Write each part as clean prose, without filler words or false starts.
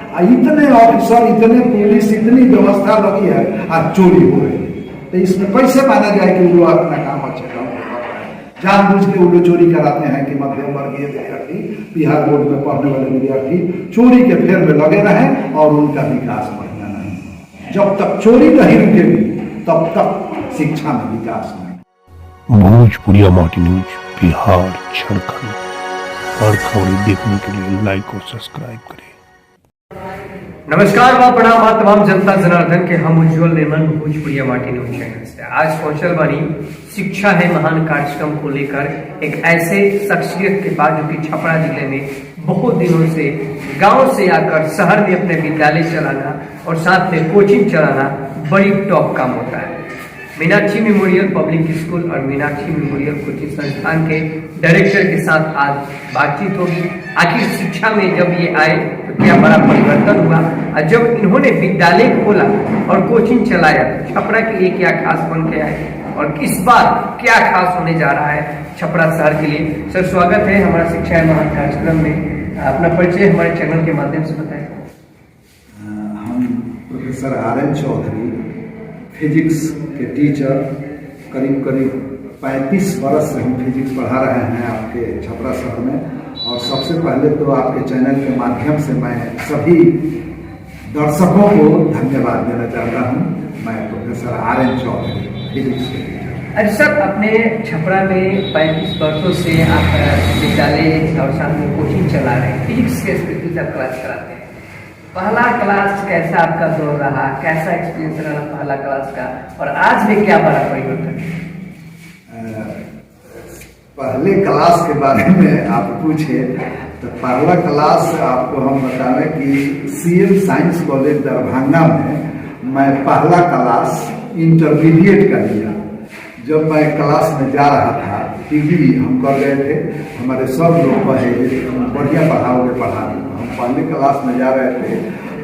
इतने ऑफिसर, इतने पुलिस, इतनी व्यवस्था लगी है, आज चोरी हो रही है। तो इसमें कैसे माना जाए कि वो लोग अपना काम अच्छे ढंग से कर रहे हैं? जानबूझ के वो लोग चोरी कराते हैं कि मध्यम वर्गीय विद्यार्थी, बिहार बोर्ड में पढ़ने वाले विद्यार्थी चोरी के फेर में लगे रहें और उनका विकास बढ़िया नहीं। जब तक चोरी नहीं रुकेगी तब तक शिक्षा में विकास नहीं। भोजपुरिया माटी न्यूज बिहार झारखंड, हर खबरें देखने के लिए लाइक और सब्सक्राइब करें। नमस्कार व प्रणाम आप तमाम जनता जनार्दन के हम उज्जवल नेमन भोजपुरिया माटी न्यूज चैनल से आज पहुंचल बानी शिक्षा है महान कार्यक्रम को लेकर एक ऐसे शख्सियत के पास जो कि छपरा जिले में बहुत दिनों से गांव से आकर शहर में अपने विद्यालय चलाना और साथ में कोचिंग चलाना बड़ी टॉप काम होता है। मीनाक्षी मेमोरियल पब्लिक स्कूल और मीनाक्षी मेमोरियल कोचिंग संस्थान के डायरेक्टर के साथ आज बातचीत होगी। आखिर शिक्षा में जब ये आए तो क्या बड़ा परिवर्तन हुआ और जब इन्होंने विद्यालय खोला और कोचिंग चलाया तो छपरा के लिए क्या खास बन के आए और इस बार क्या खास होने जा रहा है छपरा शहर के लिए। सर स्वागत है हमारा शिक्षा है महान कार्यक्रम में। अपना परिचय हमारे चैनल के माध्यम से बताएं। हम प्रोफेसर RN चौधरी फिजिक्स के टीचर, करीब 35 बरस से हम फिजिक्स पढ़ा रहे हैं आपके छपरा शहर में। और सबसे पहले तो आपके चैनल के माध्यम से मैं सभी दर्शकों को धन्यवाद देना चाहता हूं। मैं प्रोफेसर RN चौधरी फिजिक्स के टीचर। अरे सर, अपने छपरा में 35 वर्षों से आप विद्यालय और साथ में कोचिंग चला रहे हैं, फिजिक्स के स्पेशलिस्ट क्लास कराते हैं। पहला क्लास कैसा आपका दौर रहा, कैसा एक्सपीरियंस रहा पहला क्लास का और आज में क्या बड़ा परिवर्तन? पहले क्लास के बारे में आप पूछे तो पहला क्लास आपको हम बताएं कि CM साइंस कॉलेज दरभंगा में मैं पहला क्लास इंटरमीडिएट का लिया। जब मैं क्लास में जा रहा था डिग्री हम कर गए थे, हमारे सब लोग कहे बढ़िया पढ़ाओगे पढ़ा। हम पहले क्लास में जा रहे थे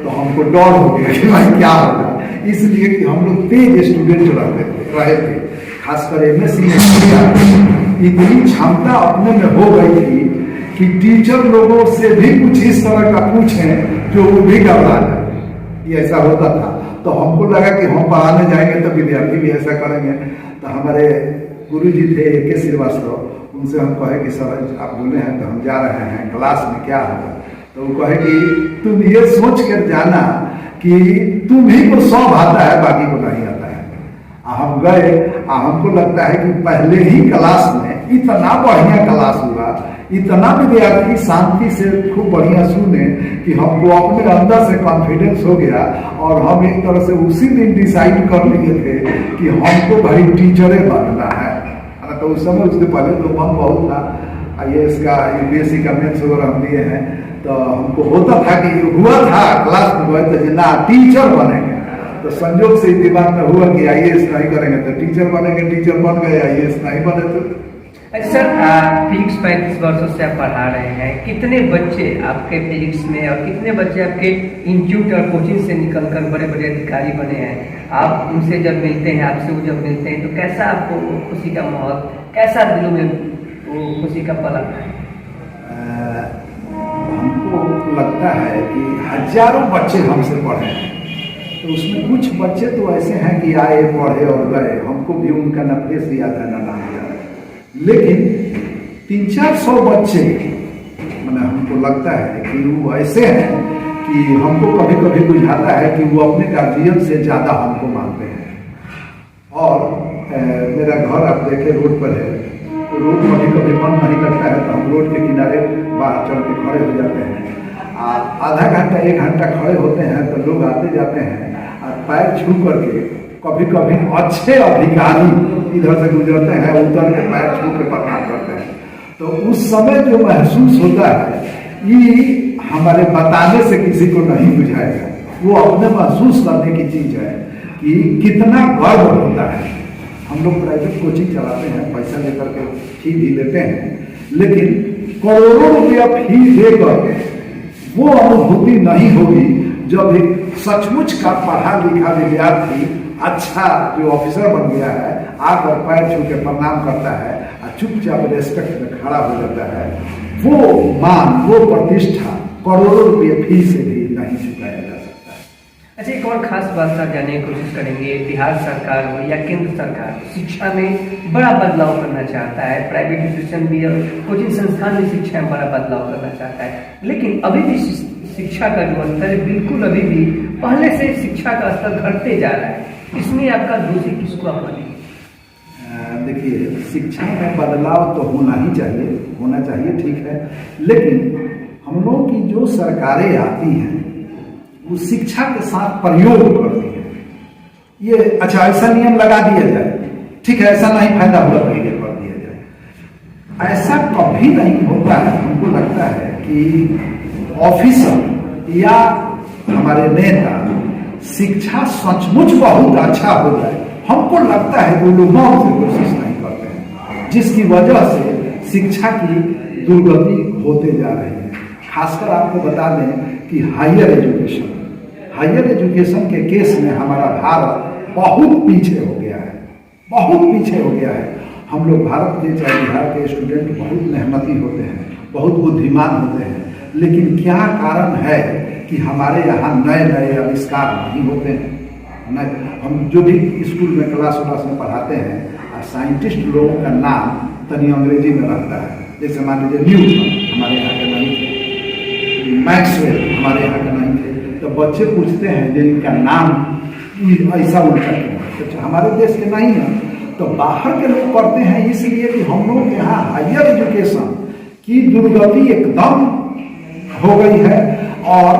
तो हमको डर हो गया कि भाई क्या होगा, इसलिए कि हम लोग तेज स्टूडेंट रहे थे। खासकर MSc में इतनी क्षमता अपने में हो गई थी कि टीचर लोगों से भी कुछ इस तरह का पूछें जो वो भी घबरा जाए, ये ऐसा होता था। तो हमको लगा कि हम पढ़ाने जाएंगे तो विद्यार्थी भी ऐसा करेंगे। तो हमारे गुरु जी थे AK श्रीवास्तव, उनसे हम कहे कि सर आप बोले हैं तो हम जा रहे हैं, क्लास में क्या होगा? तो वो कहे कि तुम ये सोच कर जाना कि तुम्ही को सब आता है बाकी को नहीं आता है। हम गए, हमको लगता है कि पहले ही क्लास में इतना बढ़िया क्लास हुआ, इतना विद्यार्थी शांति से खूब बढ़िया सुने कि हमको अपने अंदर से कॉन्फिडेंस हो गया। और हम एक तरह से उसी दिन डिसाइड कर लिए थे कि हमको भाई टीचरे बनना है। तो उस समय उसके पहले तो मन बहुत था, IAS का UPSC का मेंस वगैरह हम दिए हैं। तो हमको होता था कि हुआ था क्लास में गए तो ना टीचर बनेंगे। तो संयोग से दिमाग में हुआ कि IAS नहीं करेंगे तो टीचर बनेंगे, टीचर बन गए, IAS नहीं बने तो। अच्छा सर, फिजिक्स 35 वर्षों से आप पढ़ा रहे हैं, कितने बच्चे आपके फिजिक्स में और कितने बच्चे आपके इंस्टीट्यूट और कोचिंग से निकलकर बड़े बड़े अधिकारी बने हैं? आप उनसे जब मिलते हैं, आपसे वो जब मिलते हैं तो कैसा आपको खुशी का माहौल, कैसा दिलों में वो खुशी का पल आता है? हमको लगता है कि हजारों बच्चे हमसे पढ़े हैं, तो उसमें कुछ बच्चे तो ऐसे हैं कि आए पढ़े और गए, हमको भी उनका न फेस याद है न नाम याद है। लेकिन 300-400 बच्चे मैंने हमको लगता है कि वो ऐसे हैं कि हमको कभी कभी बुझाता है कि वो अपने गार्जियन से ज़्यादा हमको मानते हैं। और मेरा घर आप देखे रोड पर है, तो रोड कभी कभी मन नहीं लगता है तो हम रोड के किनारे बाहर चल के खड़े हो जाते हैं। आधा घंटा 1 घंटा खड़े होते हैं तो लोग आते जाते हैं और पैर छू करके कभी कभी अच्छे अधिकारी इधर से गुजरते हैं, उतर के पैर छू के प्रणाम करते हैं। तो उस समय जो महसूस होता है ये हमारे बताने से किसी को नहीं बुझाएगा, वो अपने महसूस करने की चीज है कि कितना गर्व होता है। हम लोग प्राइवेट कोचिंग चलाते हैं, पैसा लेकर के फी भी लेते हैं, लेकिन करोड़ों रुपया फी देकर वो अनुभूति नहीं होगी जब एक सचमुच का पढ़ा लिखा विद्यार्थी अच्छा जो ऑफिसर बन गया है आकर पैर छू के प्रणाम करता है और चुपचाप रेस्पेक्ट में खड़ा हो जाता है। वो मान, वो प्रतिष्ठा करोड़ों रुपये फी से भी नहीं चुका अच्छा, एक और खास बात सर जानने की कोशिश करेंगे। बिहार सरकार हो या केंद्र सरकार शिक्षा में बड़ा बदलाव करना चाहता है, प्राइवेट इंस्टीट्यूशन भी और कोचिंग संस्थान भी शिक्षा में बड़ा बदलाव करना चाहता है, लेकिन अभी भी शिक्षा का जो स्तर है बिल्कुल अभी भी पहले से शिक्षा का स्तर घटते जा रहा है। इसमें आपका दोषी किसको आप मानेंगे? देखिए, शिक्षा में बदलाव तो होना चाहिए ठीक है, लेकिन हम लोग की जो सरकारें आती हैं वो शिक्षा के साथ प्रयोग करती है। ये अच्छा ऐसा नियम लगा दिया जाए, ठीक है, ऐसा नहीं फायदा हुआ तो ये कर दिया जाए, ऐसा कभी नहीं होता है। हमको लगता है कि ऑफिसर या हमारे नेता शिक्षा सचमुच बहुत अच्छा हो जाए, हमको लगता है कि वो लोग से कोशिश नहीं करते हैं, जिसकी वजह से शिक्षा की दुर्गति होते जा रही है। खासकर आपको बता दें कि हायर एजुकेशन के केस में हमारा भारत बहुत पीछे हो गया है। हम लोग भारत के चाहे बिहार के स्टूडेंट बहुत मेहनती होते हैं, बहुत बुद्धिमान होते हैं, लेकिन क्या कारण है कि हमारे यहाँ नए नए आविष्कार नहीं होते हैं? हम जो भी स्कूल में क्लास में पढ़ाते हैं, साइंटिस्ट लोगों का नाम तनी अंग्रेजी में रहता है। जैसे मान लीजिए न्यूटन हमारे यहाँ के नहीं थे, मैक्सवेल हमारे यहाँ के नहीं थे, तो बच्चे पूछते हैं कि इनका नाम ऐसा उल्टा क्यों? तो हमारे देश के नहीं है, तो बाहर के लोग पढ़ते हैं, इसलिए कि हम लोग के यहाँ हायर एजुकेशन की दुर्गति एकदम हो गई है। और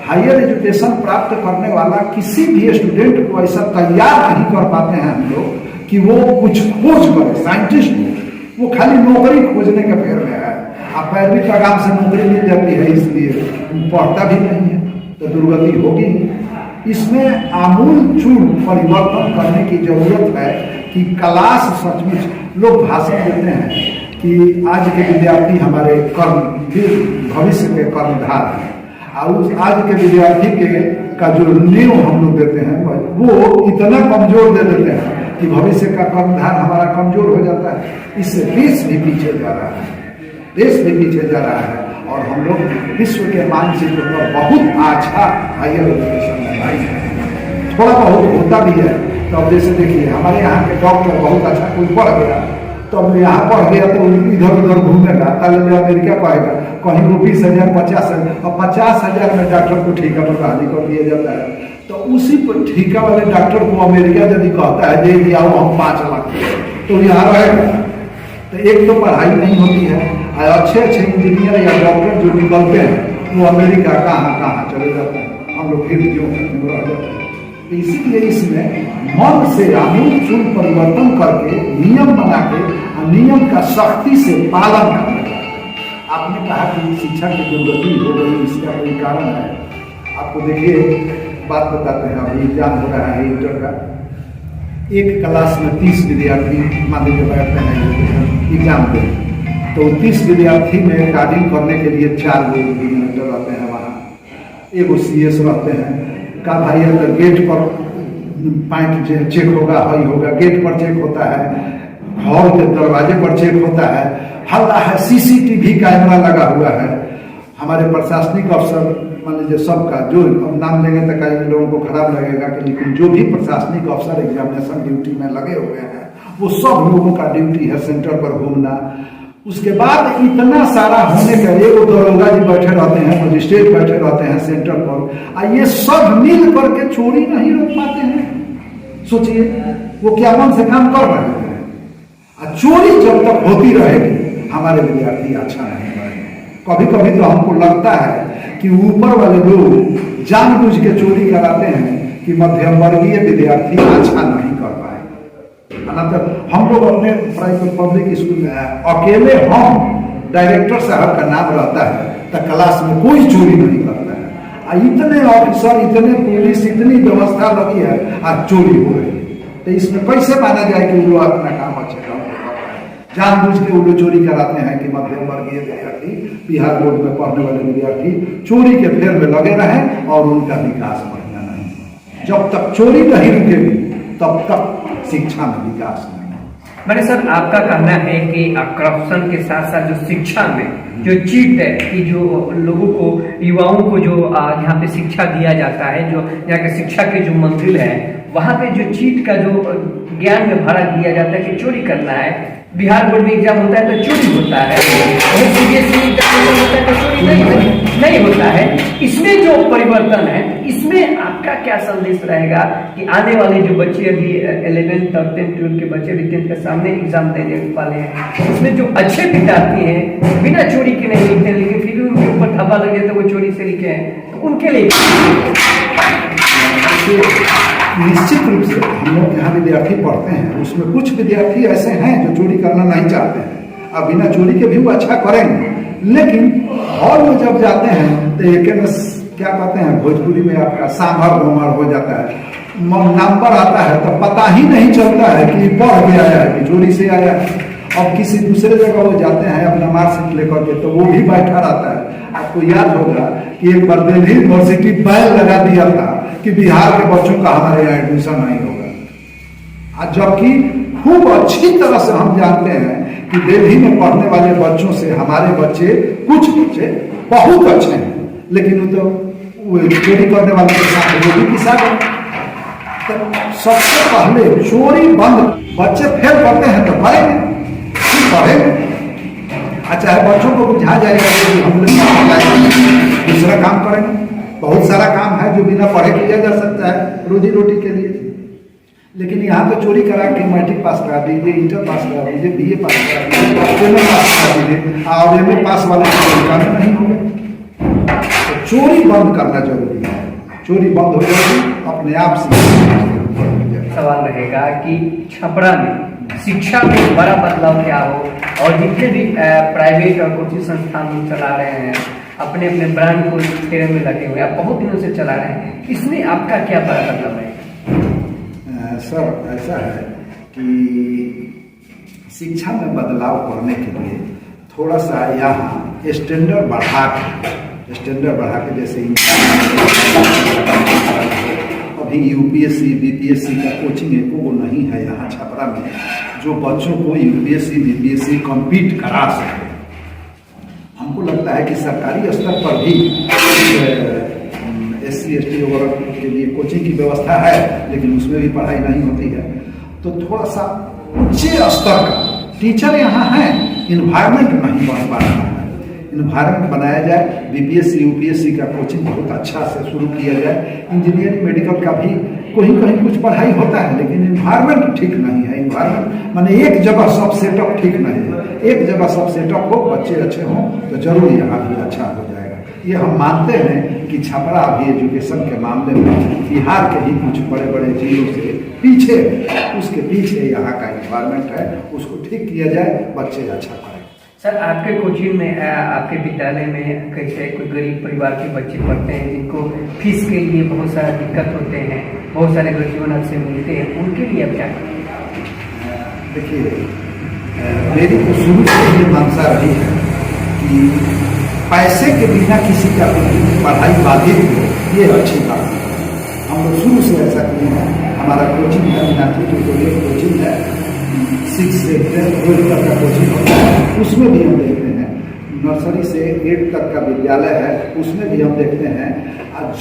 हायर एजुकेशन प्राप्त करने वाला किसी भी स्टूडेंट को ऐसा तैयार नहीं कर पाते हैं हम लोग कि वो कुछ खोज करे। साइंटिस्ट वो खाली नौकरी खोजने के फेर में है, आप 12वीं लगाम से नौकरी मिल जाती है, इसलिए पढ़ता भी नहीं है, तो दुर्गति होगी। इसमें आमूलचूल परिवर्तन करने की जरूरत है कि क्लास सचमुच लोग भाषण देते हैं कि आज के विद्यार्थी हमारे भविष्य के कर्णधार हैं, और उस आज के विद्यार्थी का जो नींव हम लोग देते हैं वो इतना कमजोर दे देते हैं कि भविष्य का कर्णधार हमारा कमजोर हो जाता है। इससे देश भी पीछे जा रहा है, और हम लोग विश्व के मानचित्र पर बहुत अच्छा हायर एजुकेशन है, थोड़ा बहुत होता भी है। तो अब जैसे देखिए हमारे यहाँ के डॉक्टर बहुत अच्छा कोई पढ़ गया, तो अब यहाँ पढ़ गया तो इधर उधर घूमेगा, ताले अमेरिका पढ़ेगा, कहीं वो 20,000 50,000 और 50,000 में डॉक्टर को ठेका पर बहाली कर दिया जाता है। तो उसी पर ठेका वाले डॉक्टर को अमेरिका यदि कहता है दे दिया आओ हम 5 लाख, तो यहाँ रहेगा। तो एक तो पढ़ाई नहीं होती है, अच्छे इंजीनियर या डॉक्टर जो निकलते हैं वो अमेरिका कहाँ चले जाते हैं, हम लोग फिर क्यों रह जाते हैं। इसीलिए इसमें मन से आमूलचूल परिवर्तन करके नियम बना के नियम का सख्ती से पालन करना चाहिए। आपने कहा कि शिक्षा की दुर्गति हो गई, इसका कोई कारण है? आपको देखिए बात बताते हैं, अभी एग्जाम हो रहा है इंटर का, एक क्लास में 30 विद्यार्थी मान लीजिए बैठते हैं एग्जाम के, तो 30 विद्यार्थी में रिकॉर्डिंग करने के लिए 4 मॉनिटर रहते हैं, वहाँ एगो CS रहते हैं। का भाई अगर गेट पर पॉइंट चेक होगा, हाई होगा, गेट पर चेक होता है, हॉल के दरवाजे पर चेक होता है, हल्ला है, CCTV कैमरा लगा हुआ है। हमारे प्रशासनिक अफसर मान लीजिए सबका, जो अब नाम लेंगे तो कई लोगों को खराब लगेगा कि, लेकिन जो भी प्रशासनिक अफसर एग्जामिनेशन ड्यूटी में लगे हुए हैं वो सब लोगों का ड्यूटी है सेंटर पर घूमना। उसके बाद इतना सारा होने का, एक दरोगा जी बैठे रहते हैं, मजिस्ट्रेट बैठे रहते हैं सेंटर पर, ये सब मिल करके चोरी नहीं रोक पाते हैं। सोचिए वो क्या मन से काम कर रहे हैं। चोरी जब तक होती रहेगी हमारे विद्यार्थी अच्छा नहीं पढ़ेंगे। कभी कभी तो हमको लगता है कि ऊपर वाले लोग जानबूझ के चोरी कराते हैं कि मध्यम वर्गीय विद्यार्थी अच्छा नहीं कर पाए। तो हम लोग अपने प्राइवेट पब्लिक स्कूल में अकेले हम डायरेक्टर साहब का नाम रहता है तो क्लास में कोई चोरी नहीं करता है। इतने ऑफिसर, इतने पुलिस, इतनी व्यवस्था लगी है, आज चोरी हो रही है। तो इसमें कैसे माना जाए कि वो लोग अपना काम अच्छे काम कर रहे हैं? जानबूझ के वो लोग चोरी कराते हैं कि मध्यम वर्गीय विद्यार्थी, बिहार बोर्ड में पढ़ने वाले विद्यार्थी चोरी के फेर में लगे रहें और उनका विकास बढ़िया नहीं। जब तक चोरी नहीं रुकेगी तब तक शिक्षा में विकास नहीं। मैंने सर आपका कहना है कि करप्शन के साथ साथ जो शिक्षा में जो चीट है कि जो लोगों को युवाओं को जो यहाँ पे शिक्षा दिया जाता है, जो यहाँ के शिक्षा के जो मंजिल है वहाँ पे जो चीट का जो ज्ञान में भरा दिया जाता है कि चोरी करना है। बिहार बोर्ड में एग्जाम होता है तो चोरी होता है, CBSE एग्जाम होता है तो चोरी नहीं होता है। इसमें जो परिवर्तन है, इसमें आपका क्या संदेश रहेगा कि आने वाले जो बच्चे अभी 11th और 10th 12th के बच्चे अभी 10th के सामने एग्जाम देने वाले हैं, इसमें जो अच्छे विद्यार्थी हैं बिना चोरी के नहीं लिखते हैं, लेकिन फिर भी उनके ऊपर धब्बा लग जाता है वो चोरी से लिखे हैं, तो उनके लिए निश्चित रूप से हम लोग यहाँ विद्यार्थी पढ़ते हैं, उसमें कुछ विद्यार्थी ऐसे हैं जो चोरी करना नहीं चाहते हैं। अब बिना चोरी के भी वो अच्छा करेंगे, लेकिन हॉल में जब जाते हैं तो एक क्या कहते हैं भोजपुरी में आपका सांभर घोमर हो जाता है, नंबर आता है तो पता ही नहीं चलता है कि पढ़ के आया है कि चोरी से आया है। अब किसी दूसरे जगह वो जाते हैं अपना मार्कशीट लेकर के तो वो भी बैठा रहता है। आपको याद होगा कि एक बार दिल्ली यूनिवर्सिटी बैन लगा दिया था कि बिहार के बच्चों का हमारे यहाँ एडमिशन नहीं होगा, जबकि खूब अच्छी तरह से हम जानते हैं कि दिल्ली में पढ़ने वाले बच्चों से हमारे बच्चे कुछ बच्चे बहुत अच्छे हैं, लेकिन वो तो चोरी करने वाले के साथ वो भी किसा है। तो सबसे पहले चोरी बंद, बच्चे फेल करते हैं तो पढ़ेंगे, पढ़ेंगे। अच्छा है बच्चों को बुझा जाएगा कि हम लोग दूसरा काम करेंगे। बहुत सारा काम है जो बिना पढ़े किया जा सकता है रोजी रोटी के लिए, लेकिन यहाँ तो चोरी करा के मैट्रिक पास करा दीजिए, इंटर पास करा दीजिए, BA पास करा दीजिए, MA पास करा दीजिए, और MA पास वाले काम नहीं होंगे। तो चोरी बंद करना जरूरी है, चोरी बंद हो जाएगी अपने आप से। सवाल रहेगा कि छपरा में शिक्षा में बड़ा बदलाव क्या हो, और जितने भी प्राइवेट और कोचिंग संस्थान चला रहे हैं अपने अपने ब्रांड को फेरे में लगे हुए, आप बहुत दिनों से चला रहे हैं, इसमें आपका क्या बड़ा बदलाव है? सर ऐसा है कि शिक्षा में बदलाव करने के लिए थोड़ा सा यहाँ स्टैंडर्ड बढ़ा के जैसे अभी UPSC BPSC का कोचिंग एको नहीं है यहाँ छपरा में जो बच्चों को UPSC BPSC कम्पीट करा सके। हमको लगता है कि सरकारी स्तर पर भी SC ST वगैरह के लिए कोचिंग की व्यवस्था है, लेकिन उसमें भी पढ़ाई नहीं होती है। तो थोड़ा सा ऊंचे स्तर का टीचर यहाँ है, इन्वायरमेंट नहीं बन पा रहा है। इन्वायरमेंट बनाया जाए, BPSC UPSC का कोचिंग बहुत अच्छा से शुरू किया जाए, इंजीनियरिंग मेडिकल का भी कहीं कुछ पढ़ाई होता है, लेकिन इन्वायरमेंट ठीक नहीं है। इन्वायरमेंट माने एक जगह सब सेटअप ठीक नहीं है, एक जगह सब सेटअप हो, बच्चे अच्छे हों तो जरूर यहाँ भी अच्छा हो जाएगा। ये हम मानते हैं कि छपरा अभी एजुकेशन के मामले में बिहार के ही कुछ बड़े बड़े जिलों से पीछे, उसके पीछे यहाँ का इन्वायरमेंट है, उसको ठीक किया जाए, बच्चे अच्छा पढ़ें। सर आपके कोचिंग में, आपके विद्यालय में कैसे कोई गरीब परिवार के बच्चे पढ़ते हैं जिनको फीस के लिए बहुत सारा दिक्कत होते हैं, बहुत सारे गरीबों से मिलते हैं, उनके लिए अब क्या करें? देखिए मेरी तो शुरू से ये मंशा रही है कि पैसे के बिना किसी का पढ़ाई बाधित हो, ये अच्छी बात है। हम लोग शुरू से ऐसा किए हैं। हमारा कोचिंग है मीनाक्षी ट्यूटोरियल कोचिंग है, 6 से 12 तक का कोचिंग होता है, उसमें भी हम देखते हैं। नर्सरी से 8 तक का विद्यालय है, उसमें भी हम देखते हैं।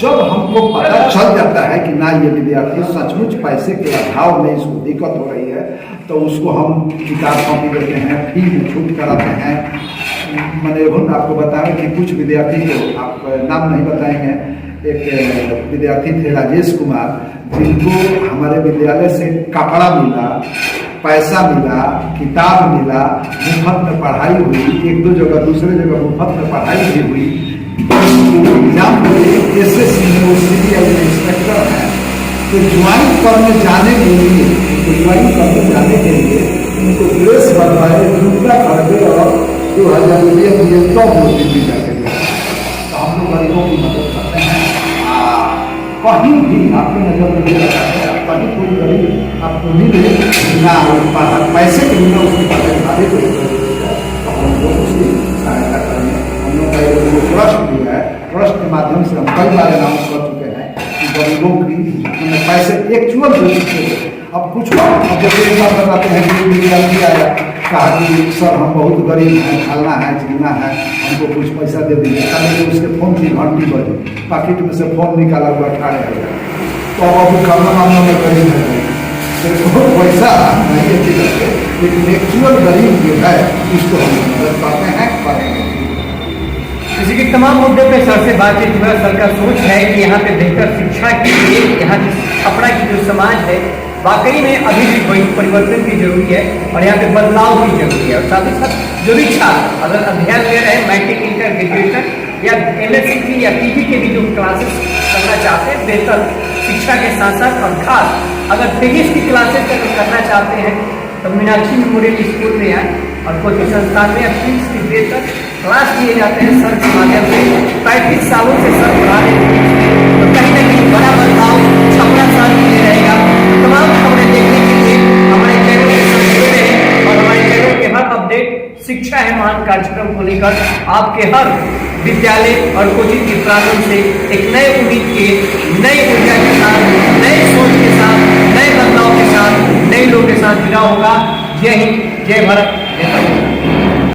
जब हमको पता चल जाता है कि ना ये विद्यार्थी सचमुच पैसे के अभाव में इसको दिक्कत हो रही है, तो उसको हम किताब कॉपी देते हैं, फी में छूट कराते हैं। मैंने आपको बताया कि कुछ विद्यार्थी को, आप नाम नहीं बताएंगे, एक विद्यार्थी थे राजेश कुमार, जिनको हमारे विद्यालय से कपड़ा मिला, पैसा मिला, किताब मिला, मुफ्त में पढ़ाई हुई, 1-2 जगह दूसरे जगह मुफ्त में पढ़ाई भी हुई। एग्जाम SSC में वो CBI में इंस्पेक्टर है, तो ज्वाइन करने जाने के लिए उनको ड्रेस बनवाए, जूता खरीदे और 2000 रुपये दिए तो दिल्ली जाके गए। तो हम लोग गरीबों की मदद करते हैं। कहीं भी आपकी नजर में ये लगा है, कहीं कोई गरीब आपको मिले ना पैसे के बिना उसकी पढ़ाई को तो हम लोग उसकी सहायता करेंगे। हम लोग का एक ट्रस्ट भी है, ट्रस्ट के माध्यम से हम कई बार अनाउंस कर चुके हैं कि गरीबों की मैंने पैसे एक्चुअल बेसिस पे। अब कुछ अब जैसे एक बात बताते हैं कि विद्यार्थी आया, कहा कि सर हम बहुत गरीब हैं, खाना है जीना है, हमको कुछ पैसा दे दीजिए। कल उसके फोन की घंटी बजी, पॉकेट में से फोन निकाला हुआ 18,000। तो अब खाना मामला में गरीब है, तो पैसा नहीं है, लेकिन एक्चुअल गरीब जो है उसको हम मदद करते हैं, करेंगे। इसी के तमाम मुद्दे पे सर से बातचीत हुआ। सर का सोच है कि यहाँ पे बेहतर शिक्षा के लिए यहाँ की छपरा की जो समाज है वाकई में अभी भी कोई परिवर्तन की जरूरी है और यहाँ पे बदलाव की जरूरी है। और साथ ही साथ जो भी छात्र अगर अध्ययन ले रहे हैं मैट्रिक, इंटर, ग्रेजुएशन या MSc या PG के भी जो क्लासेस करना चाहते हैं बेहतर शिक्षा के साथ साथ, और खास अगर फिजिक्स की क्लासेस अगर करना चाहते हैं तो मीनाक्षी मेमोरियल स्कूल में आए और कोचिंग संस्थान में फिजिक्स की बेहतर क्लास दिए जाते हैं सर के माध्यम से। 35 सालों से सर पढ़ा रहे हैं, तो कहीं ना कहीं बड़ा बदलाव छपरा साल के लिए रहेगा। तमाम खबरें देखने के लिए हमारे चैनल के साथ जुड़े रहें और हमारे चैनल के हर अपडेट शिक्षा है महान कार्यक्रम को लेकर आपके हर विद्यालय और कोचिंग के प्रांगण से एक नए उम्मीद के, नई ऊर्जा के साथ, नए सोच के साथ, नए बदलाव के साथ, नए लोगों के साथ जुड़ा होगा। जय हिंद, जय भारत, जय भारत।